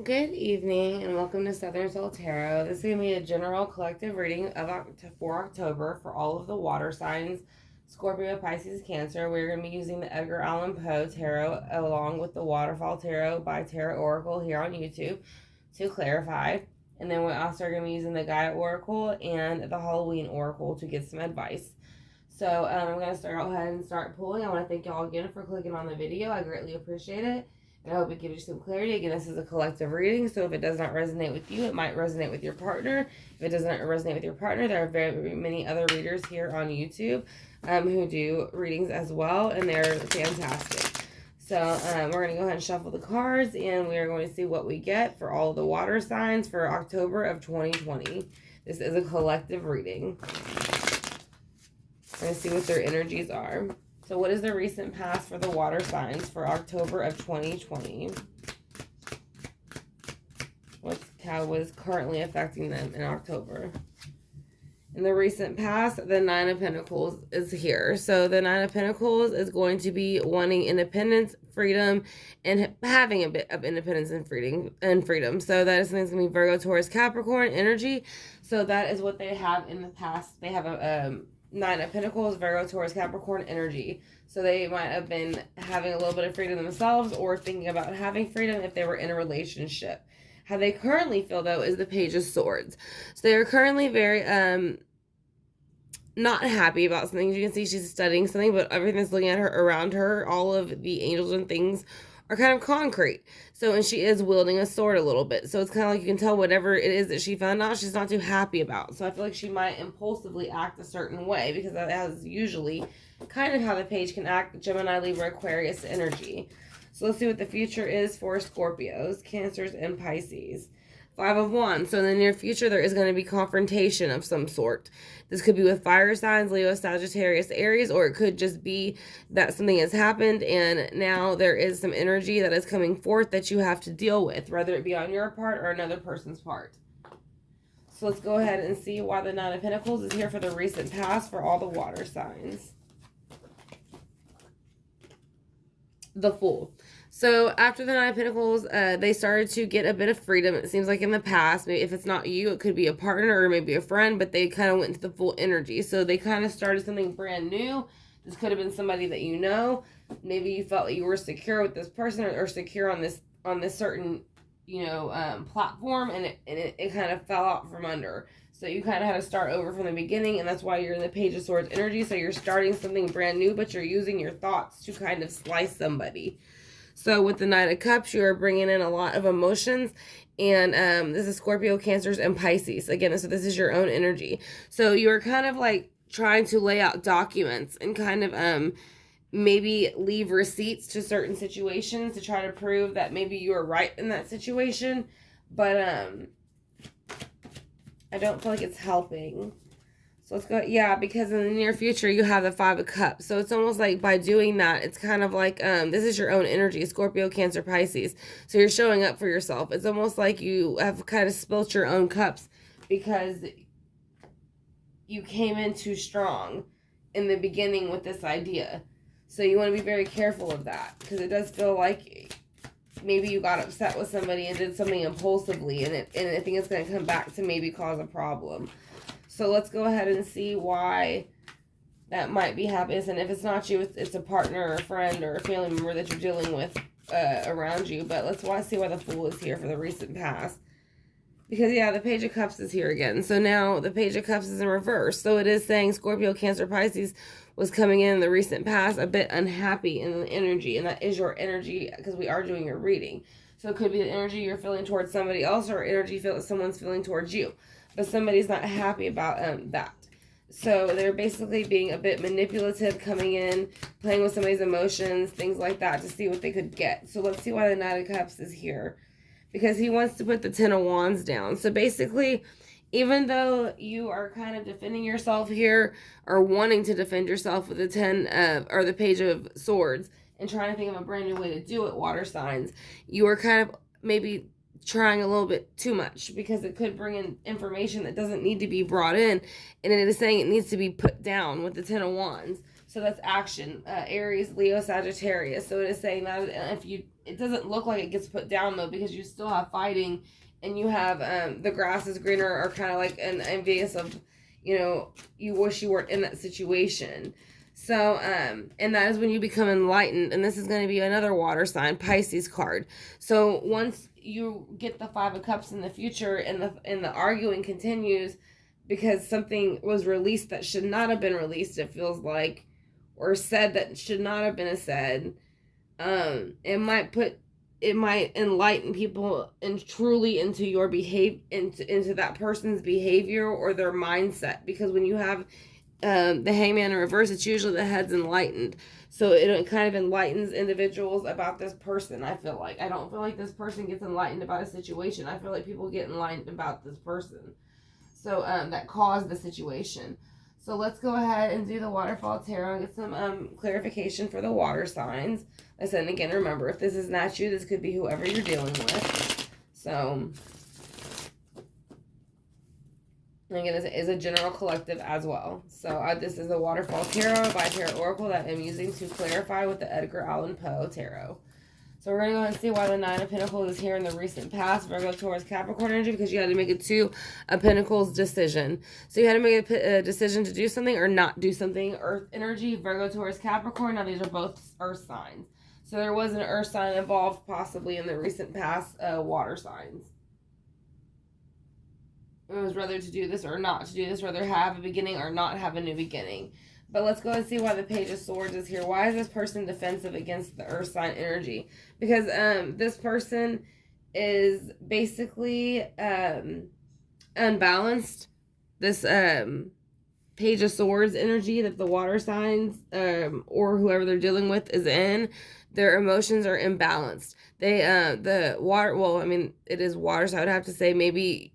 Good evening and welcome to Southern Soul Tarot. This is going to be a general collective reading for October for all of the water signs, Scorpio, Pisces, Cancer. We're going to be using the Edgar Allan Poe Tarot along with the Waterfall Tarot by Tarot Oracle here on YouTube to clarify. And then we also are going to be using the Gaia Oracle and the Halloween Oracle to get some advice. So I'm going to go ahead and start pulling. I want to thank y'all again for clicking on the video. I greatly appreciate it. And I hope it gives you some clarity. Again, this is a collective reading, so if it does not resonate with you, it might resonate with your partner. If it does not resonate with your partner, there are very many other readers here on YouTube who do readings as well, and they're fantastic. So we're going to go ahead and shuffle the cards, and we are going to see what we get for all of the water signs for October of 2020. This is a collective reading. We're going to see what their energies are. So what is the recent past for the water signs for October of 2020? How was currently affecting them in October? In the recent past, the Nine of Pentacles is here. So the Nine of Pentacles is going to be wanting independence, freedom, and having a bit of independence and freedom. So that is something that's going to be Virgo, Taurus, Capricorn energy. So that is what they have in the past. They have a Nine of Pentacles, Virgo, Taurus, Capricorn energy. So they might have been having a little bit of freedom themselves or thinking about having freedom if they were in a relationship. How they currently feel, though, is the Page of Swords. So they are currently very not happy about something. You can see she's studying something, but everything that's looking at her around her, all of the angels and things are kind of concrete. So, and she is wielding a sword a little bit. So it's kind of like you can tell whatever it is that she found out, she's not too happy about. So I feel like she might impulsively act a certain way because that is usually kind of how the page can act. Gemini, Libra, Aquarius energy. So let's see what the future is for Scorpios, Cancers, and Pisces. Five of Wands. So in the near future, there is going to be confrontation of some sort. This could be with fire signs, Leo, Sagittarius, Aries, or it could just be that something has happened and now there is some energy that is coming forth that you have to deal with, whether it be on your part or another person's part. So let's go ahead and see why the Nine of Pentacles is here for the recent past for all the water signs. The Fool. So after the Nine of Pentacles, they started to get a bit of freedom. It seems like in the past, maybe if it's not you, it could be a partner or maybe a friend, but they kind of went into the Fool energy. So they kind of started something brand new. This could have been somebody that you know. Maybe you felt that you were secure with this person or secure on this certain, platform, and it kind of fell out from under. So you kind of had to start over from the beginning, and that's why you're in the Page of Swords energy. So you're starting something brand new, but you're using your thoughts to kind of slice somebody. So with the Knight of Cups, you are bringing in a lot of emotions. And this is Scorpio, Cancers, and Pisces. Again, so this is your own energy. So you're kind of like trying to lay out documents and kind of maybe leave receipts to certain situations to try to prove that maybe you were right in that situation. But I don't feel like it's helping. So let's go, yeah, because in the near future, you have the Five of Cups. So it's almost like by doing that, it's kind of like, this is your own energy, Scorpio, Cancer, Pisces. So you're showing up for yourself. It's almost like you have kind of spilt your own cups because you came in too strong in the beginning with this idea. So you want to be very careful of that because it does feel like maybe you got upset with somebody and did something impulsively, and I think it's going to come back to maybe cause a problem. So let's go ahead and see why that might be happening. And if it's not you, it's a partner or a friend or a family member that you're dealing with around you. But let's see why the Fool is here for the recent past. Because, yeah, the Page of Cups is here again. So now the Page of Cups is in reverse. So it is saying Scorpio, Cancer, Pisces was coming in the recent past a bit unhappy in the energy. And that is your energy because we are doing your reading. So it could be the energy you're feeling towards somebody else or energy someone's feeling towards you. But somebody's not happy about that. So they're basically being a bit manipulative, coming in, playing with somebody's emotions, things like that to see what they could get. So let's see why the Knight of Cups is here. Because he wants to put the Ten of Wands down. So basically, even though you are kind of defending yourself here or wanting to defend yourself with the or the Page of Swords and trying to think of a brand new way to do it, water signs, you are kind of maybe trying a little bit too much because it could bring in information that doesn't need to be brought in, and it is saying it needs to be put down with the Ten of Wands. So that's action. Aries, Leo, Sagittarius. So it is saying that if you, it doesn't look like it gets put down though, because you still have fighting, and you have the grass is greener, or kind of like an envious of, you wish you weren't in that situation. So, and that is when you become enlightened, and this is going to be another water sign, Pisces card. So once you get the Five of Cups in the future, and the arguing continues because something was released that should not have been released, it feels like, or said that should not have been said, it might enlighten people and truly into your behavior, into that person's behavior or their mindset. Because when you have the Hangman in reverse, it's usually the head's enlightened. So it kind of enlightens individuals about this person. I feel like, I don't feel like this person gets enlightened about a situation. I feel like people get enlightened about this person. So that caused the situation. So let's go ahead and do the Waterfall Tarot and get some clarification for the water signs. I said, and again, remember, if this is not you, this could be whoever you're dealing with. So, and again, this is a general collective as well. So this is the Waterfall Tarot by Tarot Oracle that I'm using to clarify with the Edgar Allan Poe Tarot. So we're going to go ahead and see why the Nine of Pentacles is here in the recent past, Virgo, Taurus, Capricorn energy, because you had to make a Two of Pentacles decision. So you had to make a decision to do something or not do something. Earth energy, Virgo, Taurus, Capricorn. Now these are both earth signs. So there was an earth sign involved possibly in the recent past water signs. It was whether to do this or not to do this, whether have a beginning or not have a new beginning. But let's go and see why the Page of Swords is here. Why is this person defensive against the earth sign energy? Because this person is basically unbalanced. This Page of Swords energy that the water signs or whoever they're dealing with is in, their emotions are imbalanced. They the water, well, I mean, it is water, so I would have to say maybe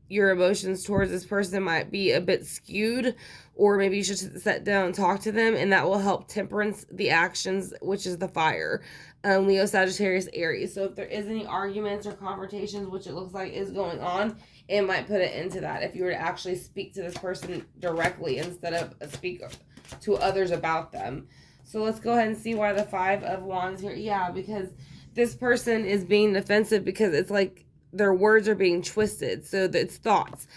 your emotions towards this person might be a bit skewed, or maybe you should sit down and talk to them, and that will help temperance the actions, which is the fire. Leo, Sagittarius, Aries. So if there is any arguments or confrontations, which it looks like is going on, it might put it into that. If you were to actually speak to this person directly instead of speak to others about them. So let's go ahead and see why the Five of Wands here. Yeah, because this person is being defensive because it's like their words are being twisted. So it's thoughts.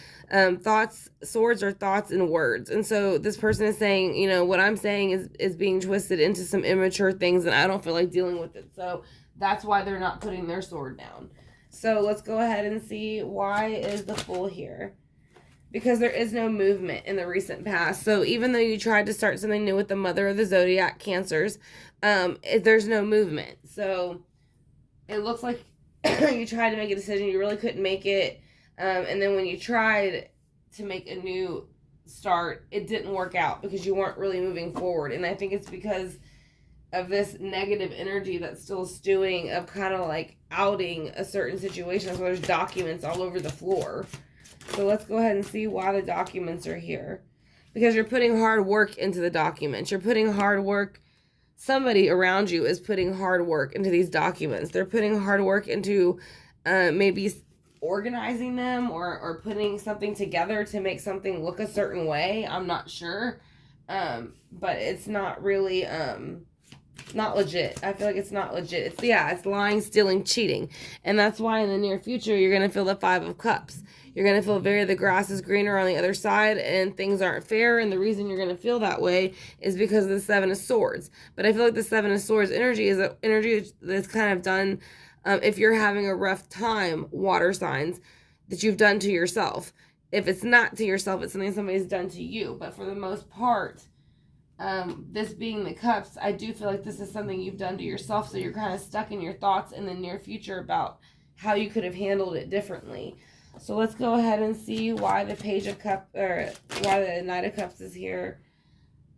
Swords are thoughts and words. And so this person is saying, what I'm saying is being twisted into some immature things, and I don't feel like dealing with it. So that's why they're not putting their sword down. So let's go ahead and see why is the Fool here. Because there is no movement in the recent past. So even though you tried to start something new with the Mother of the Zodiac, Cancers, there's no movement. So it looks like you tried to make a decision, you really couldn't make it, and then when you tried to make a new start, it didn't work out because you weren't really moving forward. And I think it's because of this negative energy that's still stewing, of kind of like outing a certain situation. So there's documents all over the floor. So let's go ahead and see why the documents are here. Because you're putting hard work into the documents. You're putting hard work. Somebody around you is putting hard work into these documents. They're putting hard work into maybe organizing them or putting something together to make something look a certain way. I'm not sure. But it's not really not legit. I feel like it's not legit. It's lying, stealing, cheating. And that's why in the near future you're going to feel the Five of Cups. You're going to feel the grass is greener on the other side and things aren't fair. And the reason you're going to feel that way is because of the Seven of Swords. But I feel like the Seven of Swords energy is an energy that's kind of done, if you're having a rough time, water signs, that you've done to yourself. If it's not to yourself, it's something somebody's done to you. But for the most part, this being the Cups, I do feel like this is something you've done to yourself. So you're kind of stuck in your thoughts in the near future about how you could have handled it differently. So let's go ahead and see why the Page of Cups, or why the Knight of Cups is here.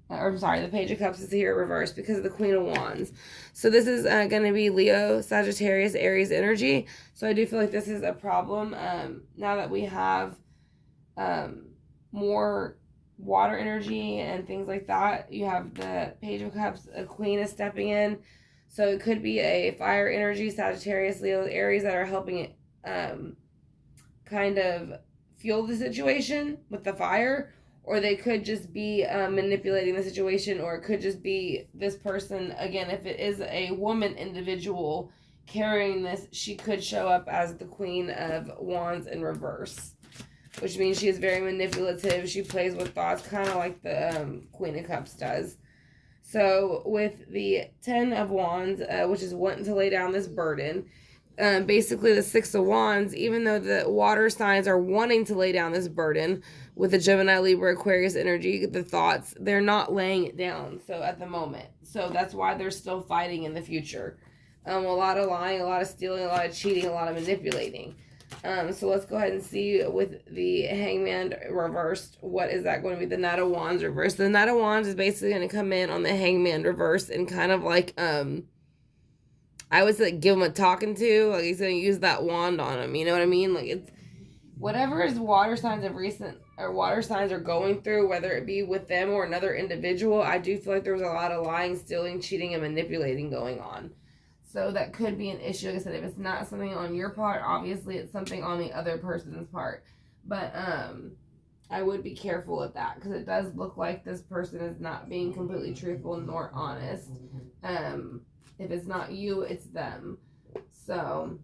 Or I'm sorry, the Page of Cups is here reversed because of the Queen of Wands. So this is going to be Leo, Sagittarius, Aries energy. So I do feel like this is a problem. Now that we have more water energy and things like that, you have the Page of Cups, a Queen is stepping in. So it could be a fire energy, Sagittarius, Leo, Aries, that are helping it kind of fuel the situation with the fire, or they could just be manipulating the situation, or it could just be this person, again, if it is a woman individual carrying this, she could show up as the Queen of Wands in reverse, which means she is very manipulative. She plays with thoughts, kind of like the Queen of Cups does. So with the 10 of Wands, which is wanting to lay down this burden, basically the 6 of Wands, even though the water signs are wanting to lay down this burden with the Gemini, Libra, Aquarius energy, the thoughts, they're not laying it down. So at the moment, so that's why they're still fighting in the future. A lot of lying, a lot of stealing, a lot of cheating, a lot of manipulating. So let's go ahead and see with the Hangman reversed, what is that going to be? The Knight of Wands reversed. The Knight of Wands is basically going to come in on the Hangman reverse and kind of like, I would say give him a talking to, like he's going to use that wand on him, you know what I mean? Like it's, whatever his water signs of recent, or water signs are going through, whether it be with them or another individual, I do feel like there was a lot of lying, stealing, cheating, and manipulating going on. So that could be an issue. Like I said, if it's not something on your part, obviously it's something on the other person's part. But I would be careful with that, because it does look like this person is not being completely truthful nor honest. If it's not you, it's them. So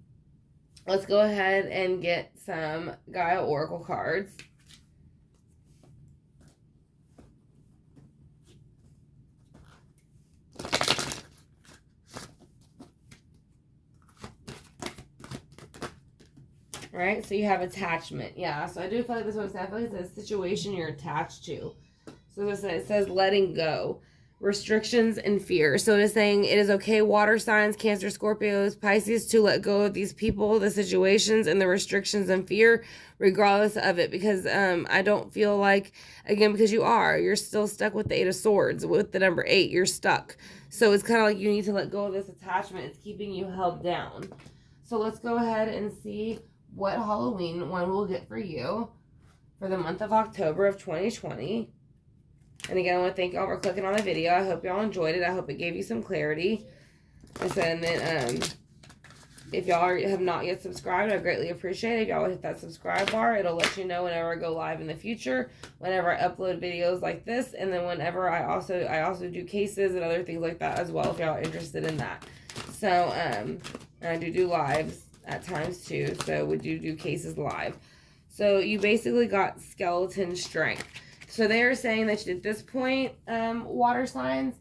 let's go ahead and get some Gaia Oracle cards. Right, so you have attachment. Yeah, so I do feel like this one's definitely a situation you're attached to. So it says letting go, restrictions, and fear. So it is saying it is okay, water signs, Cancer, Scorpios, Pisces, to let go of these people, the situations, and the restrictions and fear, regardless of it. Because I don't feel like, again, because you're still stuck with the 8 of Swords, with the number 8, you're stuck. So it's kind of like you need to let go of this attachment. It's keeping you held down. So let's go ahead and see what Halloween one we'll get for you for the month of October of 2020. And again, I want to thank y'all for clicking on the video. I hope y'all enjoyed it. I hope it gave you some clarity. And then if y'all have not yet subscribed, I greatly appreciate it. If y'all would hit that subscribe bar, it'll let you know whenever I go live in the future, whenever I upload videos like this, and then whenever I also do cases and other things like that as well, if y'all are interested in that. So and I do lives at times too, so we do cases live. So you basically got skeleton strength. So they're saying that at this point, water signs,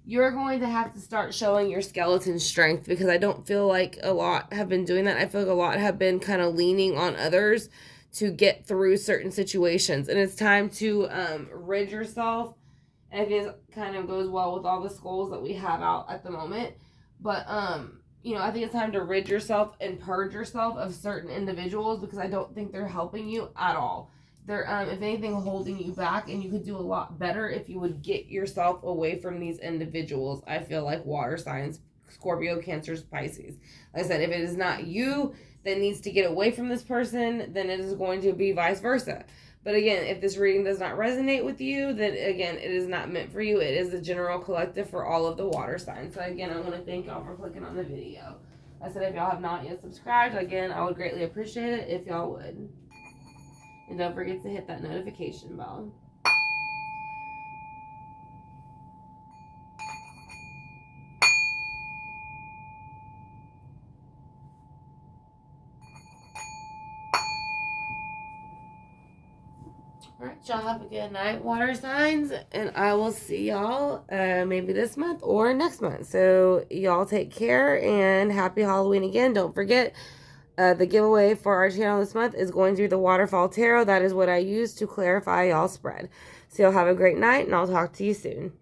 you're going to have to start showing your skeleton strength, because I don't feel like a lot have been doing that. I feel like a lot have been kind of leaning on others to get through certain situations, and it's time to rid yourself. And I think it kind of goes well with all the skulls that we have out at the moment, but you know, I think it's time to rid yourself and purge yourself of certain individuals, because I don't think they're helping you at all. They're, if anything, holding you back, and you could do a lot better if you would get yourself away from these individuals. I feel like water signs, Scorpio, Cancers, Pisces. Like I said, if it is not you that needs to get away from this person, then it is going to be vice versa. But again, if this reading does not resonate with you, then again, it is not meant for you. It is the general collective for all of the water signs. So again, I want to thank y'all for clicking on the video. I said if y'all have not yet subscribed, again, I would greatly appreciate it if y'all would. And don't forget to hit that notification bell. Alright, y'all have a good night, water signs, and I will see y'all maybe this month or next month. So y'all take care, and happy Halloween again. Don't forget, the giveaway for our channel this month is going to be the Waterfall Tarot. That is what I use to clarify y'all's spread. So y'all have a great night, and I'll talk to you soon.